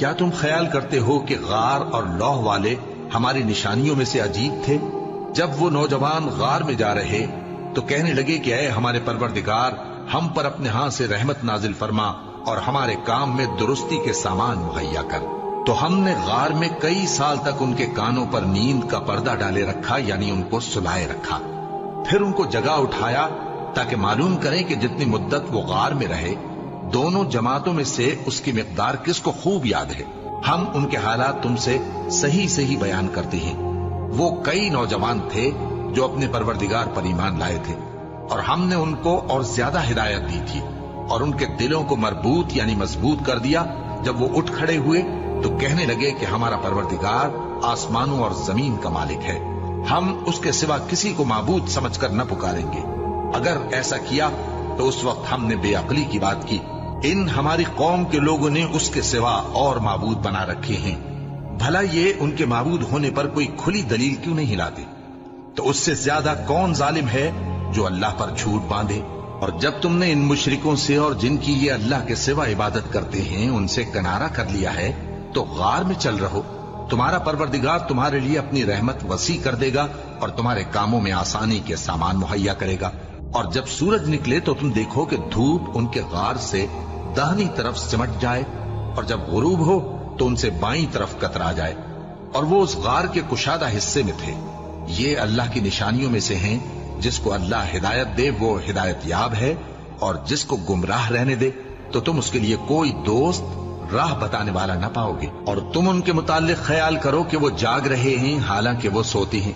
کیا تم خیال کرتے ہو کہ غار اور لوح والے ہماری نشانیوں میں سے عجیب تھے؟ جب وہ نوجوان غار میں جا رہے تو کہنے لگے کہ اے ہمارے پروردگار، ہم پر اپنے ہاں سے رحمت نازل فرما اور ہمارے کام میں درستی کے سامان مہیا کر۔ تو ہم نے غار میں کئی سال تک ان کے کانوں پر نیند کا پردہ ڈالے رکھا، یعنی ان کو سلائے رکھا۔ پھر ان کو جگا اٹھایا تاکہ معلوم کریں کہ جتنی مدت وہ غار میں رہے دونوں جماعتوں میں سے اس کی مقدار کس کو خوب یاد ہے۔ ہم ان کے حالات تم سے صحیح صحیح بیان کرتے ہیں۔ وہ کئی نوجوان تھے جو اپنے پروردگار پر ایمان لائے تھے، اور ہم نے ان کو اور زیادہ ہدایت دی تھی، اور ان کے دلوں کو مربوط یعنی مضبوط کر دیا۔ جب وہ اٹھ کھڑے ہوئے تو کہنے لگے کہ ہمارا پروردگار آسمانوں اور زمین کا مالک ہے، ہم اس کے سوا کسی کو معبود سمجھ کر نہ پکاریں گے۔ اگر ایسا کیا تو اس وقت ہم نے بے عقلی کی بات کی۔ ان ہماری قوم کے لوگوں نے اس کے سوا اور معبود بنا رکھے ہیں، بھلا یہ ان کے معبود ہونے پر کوئی کھلی دلیل کیوں نہیں لاتے؟ تو اس سے زیادہ کون ظالم ہے جو اللہ پر جھوٹ باندھے؟ اور جب تم نے ان مشرکوں سے اور جن کی یہ اللہ کے سوا عبادت کرتے ہیں ان سے کنارہ کر لیا ہے تو غار میں چل رہو، تمہارا پروردگار تمہارے لیے اپنی رحمت وسیع کر دے گا اور تمہارے کاموں میں آسانی کے سامان مہیا کرے گا۔ اور جب سورج نکلے تو تم دیکھو کہ دھوپ ان کے غار سے داہنی طرف سمٹ جائے، اور جب غروب ہو تو ان سے بائیں طرف کترا جائے، اور وہ اس غار کے کشادہ حصے میں تھے۔ یہ اللہ کی نشانیوں میں سے ہیں، جس کو اللہ ہدایت دے وہ ہدایت یاب ہے، اور جس کو گمراہ رہنے دے تو تم اس کے لیے کوئی دوست راہ بتانے والا نہ پاؤ گے۔ اور تم ان کے متعلق خیال کرو کہ وہ جاگ رہے ہیں حالانکہ وہ سوتے ہیں،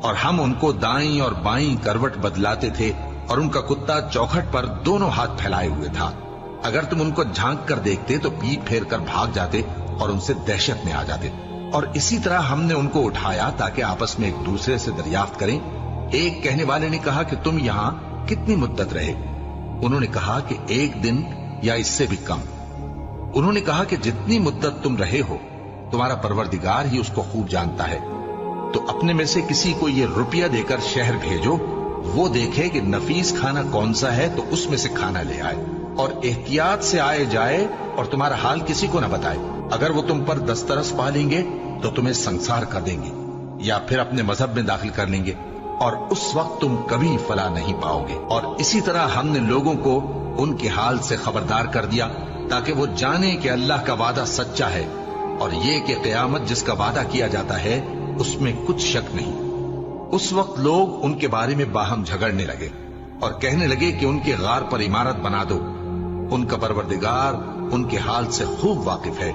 اور ہم ان کو دائیں اور بائیں کروٹ بدلاتے تھے، اور ان کا کتا چوکھٹ پر دونوں ہاتھ پھیلائے ہوئے تھا۔ اگر تم ان کو جھانک کر دیکھتے تو پیٹ پھیر کر بھاگ جاتے اور ان سے دہشت میں آ جاتے۔ اور اسی طرح ہم نے ان کو اٹھایا تاکہ آپس میں ایک دوسرے سے دریافت کریں۔ ایک کہنے والے نے کہا کہ تم یہاں کتنی مدت رہے؟ انہوں نے کہا کہ 1 دن یا اس سے بھی کم۔ انہوں نے کہا کہ جتنی مدت تم رہے ہو تمہارا پروردگار ہی اس کو خوب جانتا ہے، تو اپنے میں سے کسی کو یہ روپیہ دے کر شہر بھیجو، وہ دیکھے کہ نفیس کھانا کون سا ہے تو اس میں سے کھانا لے آئے، اور احتیاط سے آئے جائے اور تمہارا حال کسی کو نہ بتائے۔ اگر وہ تم پر دسترس پا لیں گے تو تمہیں سنسار کر دیں گے یا پھر اپنے مذہب میں داخل کر لیں گے، اور اس وقت تم کبھی فلاح نہیں پاؤ گے۔ اور اسی طرح ہم نے لوگوں کو ان کے حال سے خبردار کر دیا تاکہ وہ جانیں کہ اللہ کا وعدہ سچا ہے، اور یہ کہ قیامت جس کا وعدہ کیا جاتا ہے اس میں کچھ شک نہیں۔ اس وقت لوگ ان کے بارے میں باہم جھگڑنے لگے اور کہنے لگے کہ ان کے غار پر عمارت بنا دو۔ ان کا پروردگار ان کے حال سے خوب واقف ہے۔